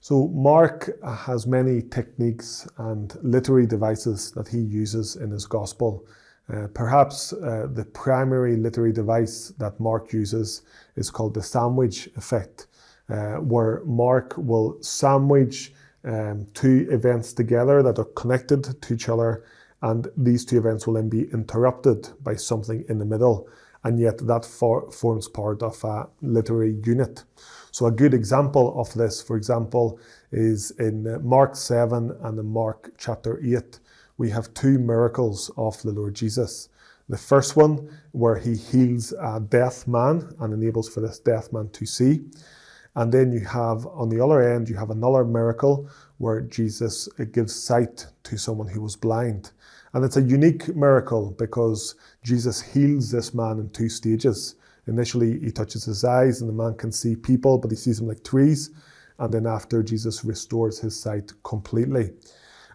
So Mark has many techniques and literary devices that he uses in his gospel. Perhaps the primary literary device that Mark uses is called the sandwich effect, where Mark will sandwich two events together that are connected to each other, and these two events will then be interrupted by something in the middle, and yet that forms part of a literary unit. So a good example of this, for example, is in Mark 7 and in Mark chapter 8. We have two miracles of the Lord Jesus. The first one, where he heals a deaf man and enables for this deaf man to see. And then you have, on the other end, you have another miracle where Jesus gives sight to someone who was blind. And it's a unique miracle because Jesus heals this man in two stages. Initially, he touches his eyes and the man can see people, but he sees them like trees. And then after, Jesus restores his sight completely.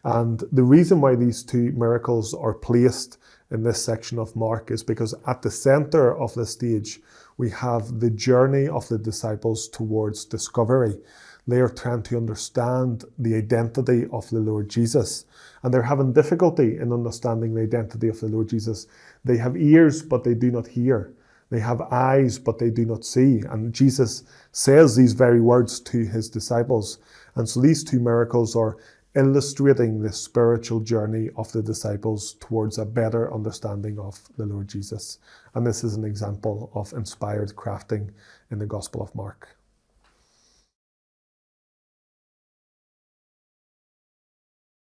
And the reason why these two miracles are placed in this section of Mark is because at the center of the stage, we have the journey of the disciples towards discovery. They are trying to understand the identity of the Lord Jesus. And they're having difficulty in understanding the identity of the Lord Jesus. They have ears, but they do not hear. They have eyes, but they do not see. And Jesus says these very words to his disciples. And so these two miracles are illustrating the spiritual journey of the disciples towards a better understanding of the Lord Jesus. And this is an example of inspired crafting in the Gospel of Mark.